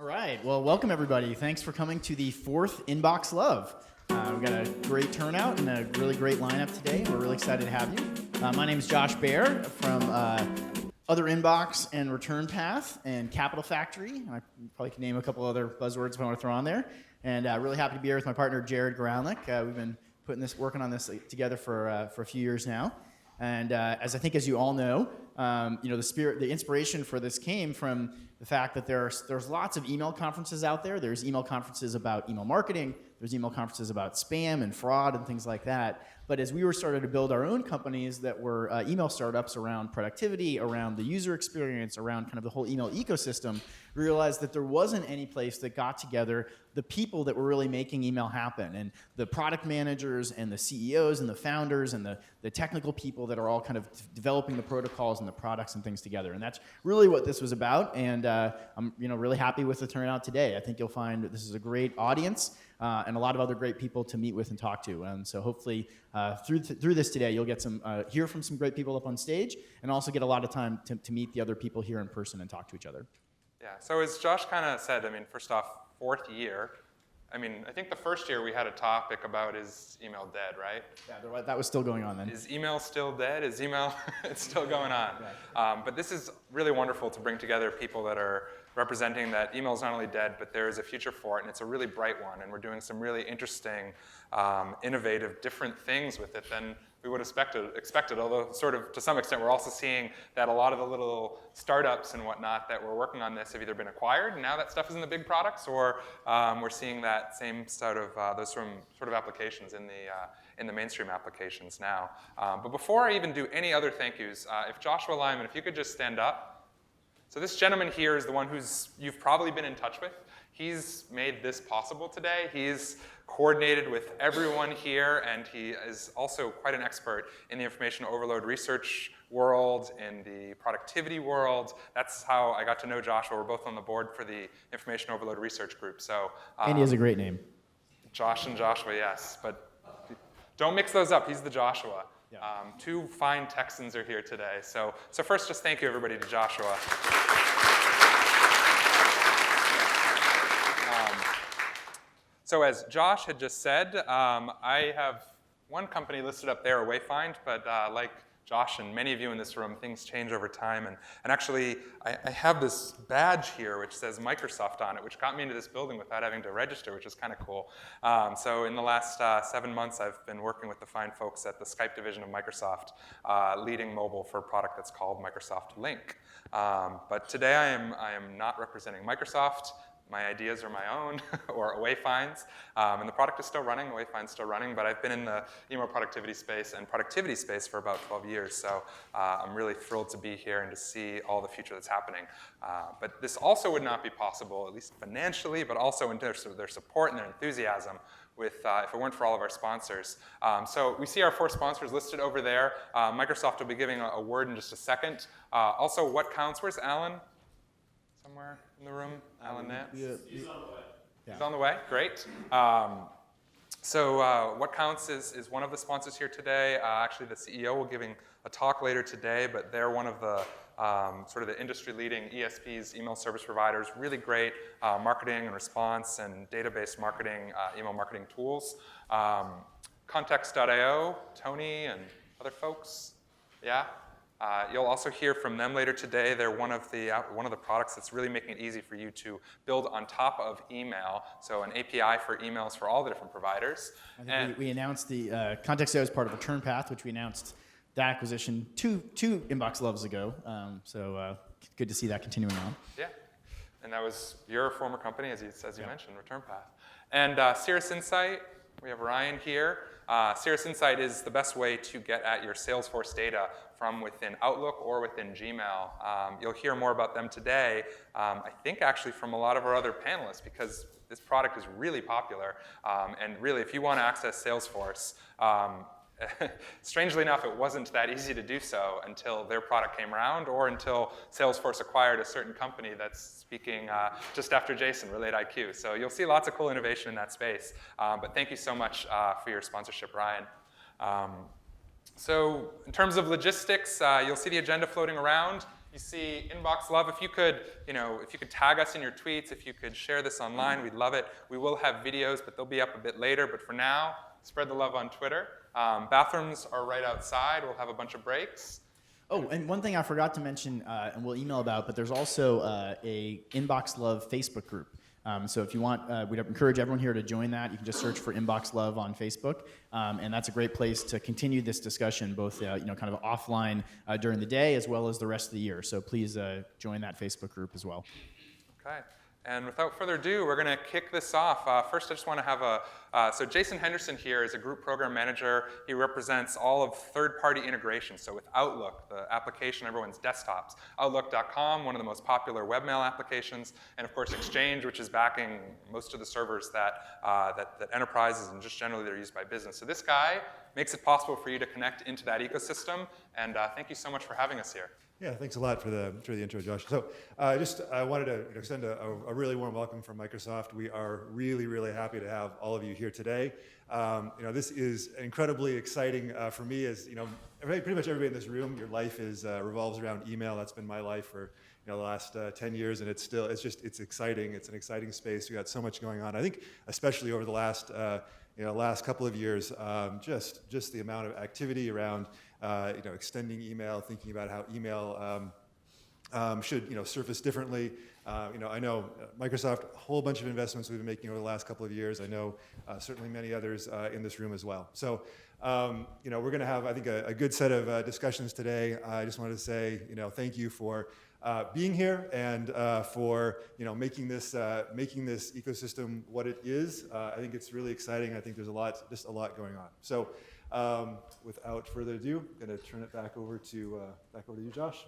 All right, well, welcome everybody. Thanks for coming to the fourth Inbox Love. We've got a great turnout and a really great lineup today. We're really excited to have you. My name is Josh Baer from OtherInbox and Return Path and Capital Factory. I probably can name a couple other buzzwords if I want to throw on there. And really happy to be here with my partner, Goralnick. We've been working on this together for a few years now. And as you all know, the inspiration for this came from the fact that there's lots of email conferences out there. There's email conferences about email marketing. There's email conferences about spam and fraud and things like that. But as we were starting to build our own companies that were email startups around productivity, around the user experience, around kind of the whole email ecosystem, we realized that there wasn't any place that got together the people that were really making email happen, and the product managers and the CEOs and the founders and the technical people that are all kind of developing the protocols and the products and things together. And that's really what this was about. And I'm really happy with the turnout today. I think you'll find that this is a great audience and a lot of other great people to meet with and talk to. And so hopefully through this today, you'll get hear from some great people up on stage, and also get a lot of time to meet the other people here in person and talk to each other. Yeah, so as Josh kind of said, first off, fourth year. I think the first year we had a topic about, is email dead, right? Yeah, that was still going on then. Is email still dead? Is email, it's still going on. Right. But this is really wonderful to bring together people that are representing that email is not only dead, but there is a future for it, and it's a really bright one, and we're doing some really interesting, innovative, different things with it than we would have expected, although sort of to some extent we're also seeing that a lot of the little startups and whatnot that were working on this have either been acquired, and now that stuff is in the big products, or we're seeing that same sort of those sort of applications in the mainstream applications now. But before I even do any other thank yous, if Joshua Lyman, if you could just stand up. So this gentleman here is the one you've probably been in touch with. He's made this possible today. He's coordinated with everyone here, and he is also quite an expert in the information overload research world, in the productivity world. That's how I got to know Joshua. We're both on the board for the information overload research group. So and he has a great name. Josh and Joshua, yes, but don't mix those up. He's the Joshua. Yeah. Two fine Texans are here today. So first, just thank you, everybody, to Joshua. So as Josh had just said, I have one company listed up there, AwayFind, but like Josh and many of you in this room, things change over time. And actually, I have this badge here which says Microsoft on it, which got me into this building without having to register, which is kind of cool. So in the last 7 months, I've been working with the fine folks at the Skype division of Microsoft, leading mobile for a product that's called Microsoft Link. But today I am not representing Microsoft. My ideas are my own, or AwayFind's, and the product is still running, AwayFind's still running, but I've been in the email productivity space and productivity space for about 12 years, so I'm really thrilled to be here and to see all the future that's happening. But this also would not be possible, at least financially, but also in terms of their support and their enthusiasm, if it weren't for all of our sponsors. So we see our 4 sponsors listed over there. Microsoft will be giving a word in just a second. Also, what counts? Where's Alan? Somewhere in the room? Alan Nance? He's on the way. Yeah. He's on the way? Great. So What Counts is one of the sponsors here today. Actually, the CEO will be giving a talk later today, but they're one of the sort of the industry-leading ESPs, email service providers, really great marketing and response and database marketing, email marketing tools. Context.io, Tony and other folks, yeah? You'll also hear from them later today. They're one of the products that's really making it easy for you to build on top of email. So an API for emails for all the different providers. I think we announced the Context.io as part of Return Path, which we announced that acquisition two Inbox Loves ago. So good to see that continuing on. Yeah, and that was your former company, as you mentioned, Return Path. And Cirrus Insight, we have Ryan here. Cirrus Insight is the best way to get at your Salesforce data from within Outlook or within Gmail. You'll hear more about them today, I think actually from a lot of our other panelists, because this product is really popular. And really, if you want to access Salesforce, strangely enough, it wasn't that easy to do so until their product came around or until Salesforce acquired a certain company that's speaking just after Jason, RelateIQ. So you'll see lots of cool innovation in that space. But thank you so much for your sponsorship, Ryan. So in terms of logistics, you'll see the agenda floating around. you see Inbox Love. If you could, if you could tag us in your tweets, if you could share this online, we'd love it. We will have videos, but they'll be up a bit later. But for now, spread the love on Twitter. Bathrooms are right outside. We'll have a bunch of breaks. Oh, and one thing I forgot to mention, and we'll email about, but there's also a Inbox Love Facebook group. So if you want, we'd encourage everyone here to join that. You can just search for Inbox Love on Facebook, and that's a great place to continue this discussion, both kind of offline during the day as well as the rest of the year. So please join that Facebook group as well. Okay. And without further ado, we're going to kick this off. First, I just want to have so Jason Henderson here is a group program manager. He represents all of third-party integrations. So with Outlook, the application on everyone's desktops, Outlook.com, one of the most popular webmail applications, and of course Exchange, which is backing most of the servers that enterprises and just generally they're used by business. So this guy makes it possible for you to connect into that ecosystem. And thank you so much for having us here. Yeah, thanks a lot for the intro, Josh. So I wanted to extend a really warm welcome from Microsoft. We are really, really happy to have all of you here today. This is incredibly exciting for me as, pretty much everybody in this room, your life revolves around email. That's been my life for the last 10 years, and it's exciting. It's an exciting space. We got so much going on. I think especially over the last couple of years, just the amount of activity around extending email, thinking about how email should surface differently. I know Microsoft, a whole bunch of investments we've been making over the last couple of years. I know certainly many others in this room as well. So we're going to have, I think, a good set of discussions today. I just wanted to say thank you for being here and for making this ecosystem what it is. I think it's really exciting. I think there's a lot going on. So without further ado, I'm going to turn it back over to you, Josh.